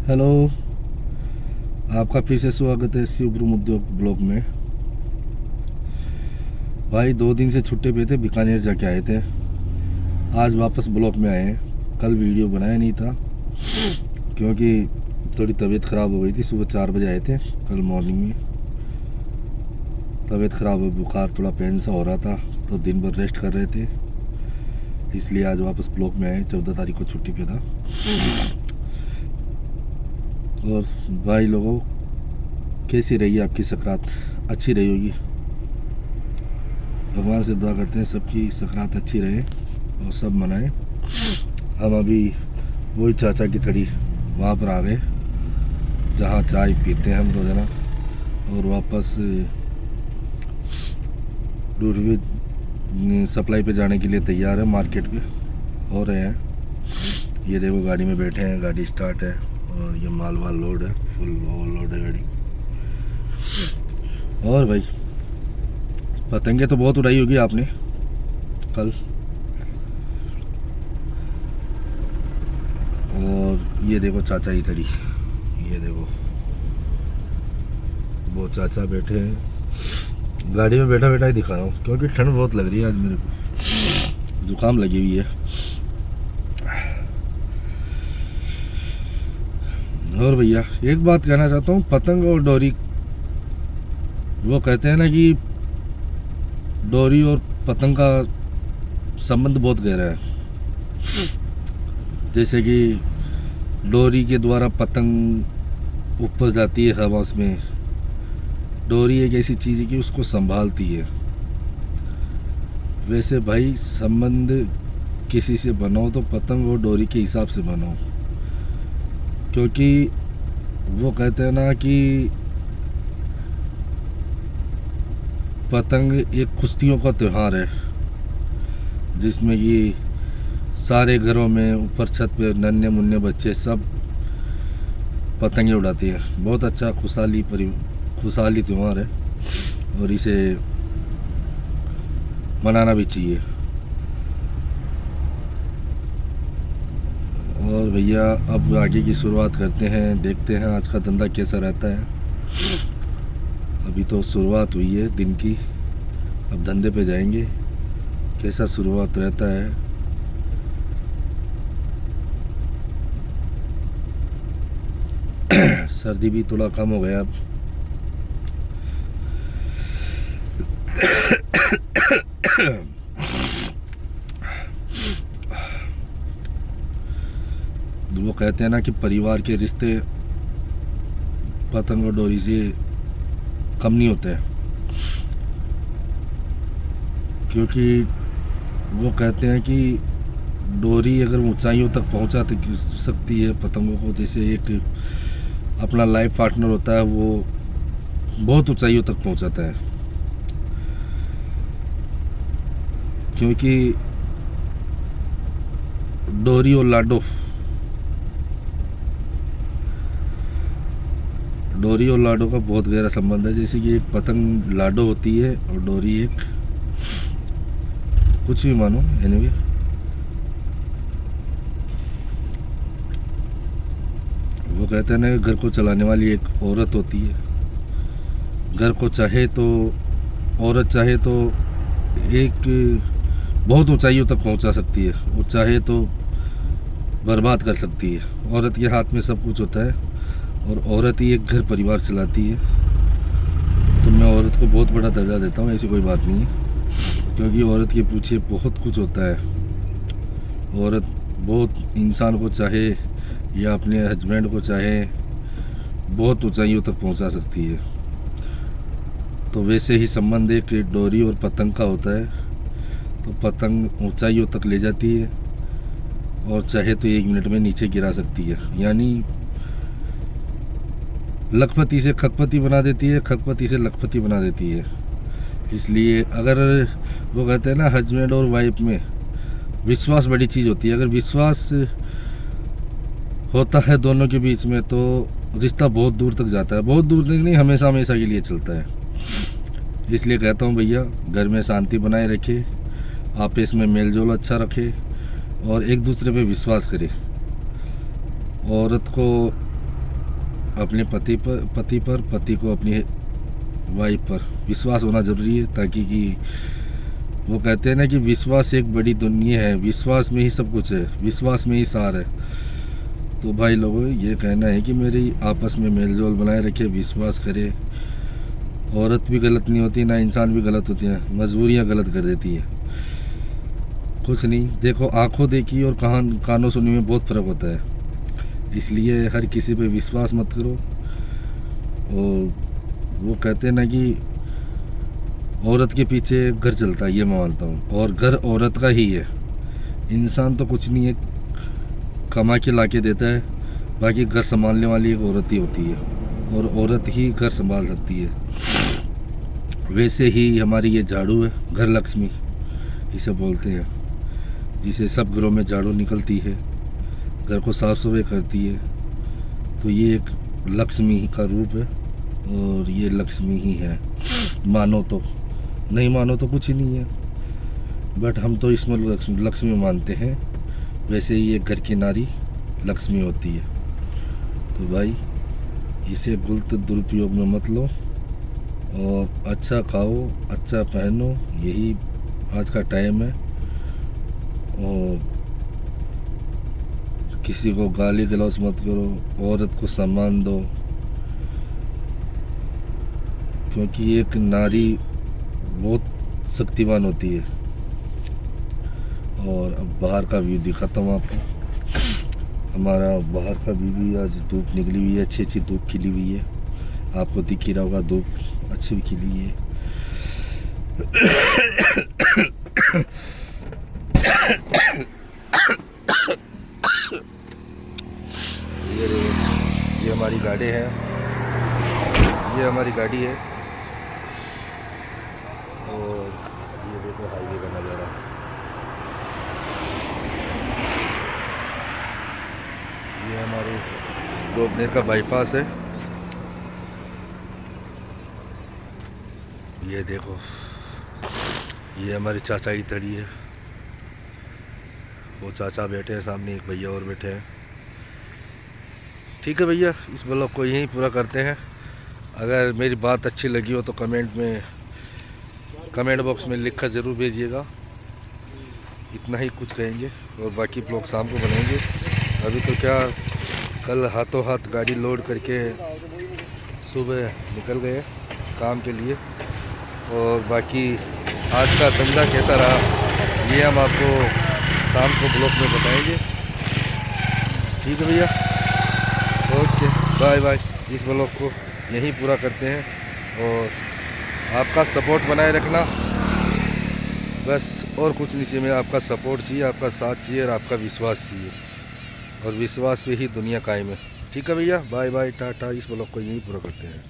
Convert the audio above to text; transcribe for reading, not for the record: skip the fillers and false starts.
Hello, आपका फिर से स्वागत है शिवगुरु उद्योग ब्लॉग में। भाई 2 दिन से छुट्टे पे थे, बीकानेर जाके आए थे। आज वापस ब्लॉग में आए हैं। कल वीडियो बनाया नहीं था क्योंकि थोड़ी तबीयत ख़राब हो गई थी। सुबह 4 बजे आए थे कल मॉर्निंग में। तबीयत ख़राब हो, बुखार थोड़ा पेन सा हो रहा था, तो दिन भर रेस्ट कर रहे थे, इसलिए आज वापस ब्लॉग में आए। 14 तारीख को छुट्टी पे था। और भाई लोगों, कैसी रही आपकी सकरात? अच्छी रही होगी। भगवान से दुआ करते हैं सबकी सकरात अच्छी रहे और सब मनाएं। हम अभी वही चाचा की थड़ी वहाँ पर आ गए जहाँ चाय पीते हैं हम रोज़ाना, और वापस दूरवी सप्लाई पे जाने के लिए तैयार है। मार्केट पे हो रहे हैं। ये देखो गाड़ी में बैठे हैं, गाड़ी स्टार्ट है और ये माल वाल लोड है, फुल लोड है गाड़ी। और भाई पतंगे तो बहुत उड़ाई होगी आपने कल। और ये देखो चाचा की तड़ी, ये देखो वो चाचा बैठे हैं। गाड़ी में बैठा बैठा ही दिखा रहा हूँ क्योंकि ठंड बहुत लग रही है आज मेरे को, जुकाम लगी हुई है। और भैया एक बात कहना चाहता हूँ, पतंग और डोरी, वो कहते हैं ना कि डोरी और पतंग का संबंध बहुत गहरा है। जैसे कि डोरी के द्वारा पतंग ऊपर जाती है हवा में। डोरी एक ऐसी चीज़ है कि उसको संभालती है। वैसे भाई संबंध किसी से बनाओ तो पतंग और डोरी के हिसाब से बनाओ, क्योंकि वो कहते हैं ना कि पतंग एक कुश्तियों का त्यौहार है, जिसमें कि सारे घरों में ऊपर छत पे नन्हे मुन्ने बच्चे सब पतंगे उड़ाती हैं। बहुत अच्छा खुशहाली त्यौहार है और इसे मनाना भी चाहिए। और भैया अब आगे की शुरुआत करते हैं, देखते हैं आज का धंधा कैसा रहता है। अभी तो शुरुआत हुई है दिन की, अब धंधे पे जाएंगे, कैसा शुरुआत रहता है। सर्दी भी थोड़ा कम हो गया अब। वो कहते हैं ना कि परिवार के रिश्ते पतंग और डोरी से कम नहीं होते हैं, क्योंकि वो कहते हैं कि डोरी अगर ऊंचाइयों तक पहुंचा सकती है पतंगों को, जैसे एक अपना लाइफ पार्टनर होता है वो बहुत ऊंचाइयों तक पहुंचाता है। क्योंकि डोरी और लाडो का बहुत गहरा संबंध है। जैसे कि एक पतंग लाडो होती है और डोरी एक कुछ भी मानो, एनीवे। वो कहते हैं ना, घर को चलाने वाली एक औरत होती है। घर को औरत चाहे तो एक बहुत ऊंचाइयों तक पहुंचा सकती है, और चाहे तो बर्बाद कर सकती है। औरत के हाथ में सब कुछ होता है और औरत ही एक घर परिवार चलाती है। तो मैं औरत को बहुत बड़ा दर्जा देता हूँ, ऐसी कोई बात नहीं है, क्योंकि औरत के पीछे बहुत कुछ होता है। औरत बहुत इंसान को चाहे या अपने हस्बैंड को चाहे बहुत ऊंचाइयों तक पहुंचा सकती है। तो वैसे ही संबंध एक डोरी और पतंग का होता है। तो पतंग ऊंचाइयों तक ले जाती है और चाहे तो 1 मिनट में नीचे गिरा सकती है, यानी लखपति से खकपति बना देती है, खकपति से लखपति बना देती है। इसलिए अगर वो कहते हैं ना, हस्बैंड और वाइफ में विश्वास बड़ी चीज़ होती है। अगर विश्वास होता है दोनों के बीच में तो रिश्ता बहुत दूर तक जाता है। बहुत दूर तक नहीं, हमेशा हमेशा के लिए चलता है। इसलिए कहता हूँ भैया, घर में शांति बनाए रखे, आपस में मेल जोल अच्छा रखे और एक दूसरे पे विश्वास करे। औरत को अपने पति पर, पति को अपनी वाइफ पर विश्वास होना ज़रूरी है, ताकि कि वो कहते हैं ना कि विश्वास एक बड़ी दुनिया है, विश्वास में ही सब कुछ है, विश्वास में ही सार है। तो भाई लोगों, ये कहना है कि मेरी आपस में मेल जोल बनाए रखे, विश्वास करे। औरत भी गलत नहीं होती, ना इंसान भी गलत होती है, मजबूरियाँ गलत कर देती है। कुछ नहीं, देखो आंखों देखी और कानों सुनी में बहुत फ़र्क होता है। इसलिए हर किसी पे विश्वास मत करो। और वो कहते हैं ना कि औरत के पीछे घर चलता है, ये मैं मानता हूँ, और घर औरत का ही है। इंसान तो कुछ नहीं है, कमा के ला के देता है, बाकी घर संभालने वाली एक औरत ही होती है, और औरत ही घर संभाल सकती है। वैसे ही हमारी ये झाड़ू है, घर लक्ष्मी इसे बोलते हैं, जिसे सब घरों में झाड़ू निकलती है, घर को साफ सफाई करती है। तो ये एक लक्ष्मी का रूप है, और ये लक्ष्मी ही है। मानो तो, नहीं मानो तो कुछ ही नहीं है, बट हम तो इसमें लक्ष्मी मानते हैं। वैसे ही एक घर की नारी लक्ष्मी होती है। तो भाई, इसे गलत दुरुपयोग में मत लो, और अच्छा खाओ, अच्छा पहनो, यही आज का टाइम है। और किसी को गाली गलौज मत करो, औरत को सम्मान दो, क्योंकि एक नारी बहुत शक्तिवान होती है। और अब बाहर का व्यू दिखाता हूँ आपको। हमारा बाहर का व्यू भी, आज धूप निकली हुई है, अच्छी अच्छी धूप खिली हुई है, आपको दिख ही रहा होगा, धूप अच्छी भी खिली है। ये हमारी गाड़ी है, ये हमारी गाड़ी है। और ये देखो हाईवे का नज़ारा। ये हमारे जोबनेर का बाईपास है। ये देखो, ये हमारे चाचा की तड़ी है। वो चाचा बैठे हैं सामने, एक भैया और बैठे हैं। ठीक है भैया, इस ब्लॉग को यहीं पूरा करते हैं। अगर मेरी बात अच्छी लगी हो तो कमेंट बॉक्स में लिख कर ज़रूर भेजिएगा। इतना ही कुछ कहेंगे, और बाकी ब्लॉग शाम को बनाएंगे। अभी तो क्या, कल हाथों हाथ गाड़ी लोड करके सुबह निकल गए काम के लिए। और बाकी आज का धंधा कैसा रहा, ये हम आपको शाम को ब्लॉग में बताएंगे। ठीक है भैया, ओके, बाय बाय। इस ब्लॉग को यहीं पूरा करते हैं, और आपका सपोर्ट बनाए रखना, बस और कुछ नहीं चाहिए। आपका सपोर्ट चाहिए, आपका साथ चाहिए, और आपका विश्वास चाहिए, और विश्वास पे ही दुनिया कायम है। ठीक है भैया, बाय बाय, टाटा। इस ब्लॉग को यहीं पूरा करते हैं।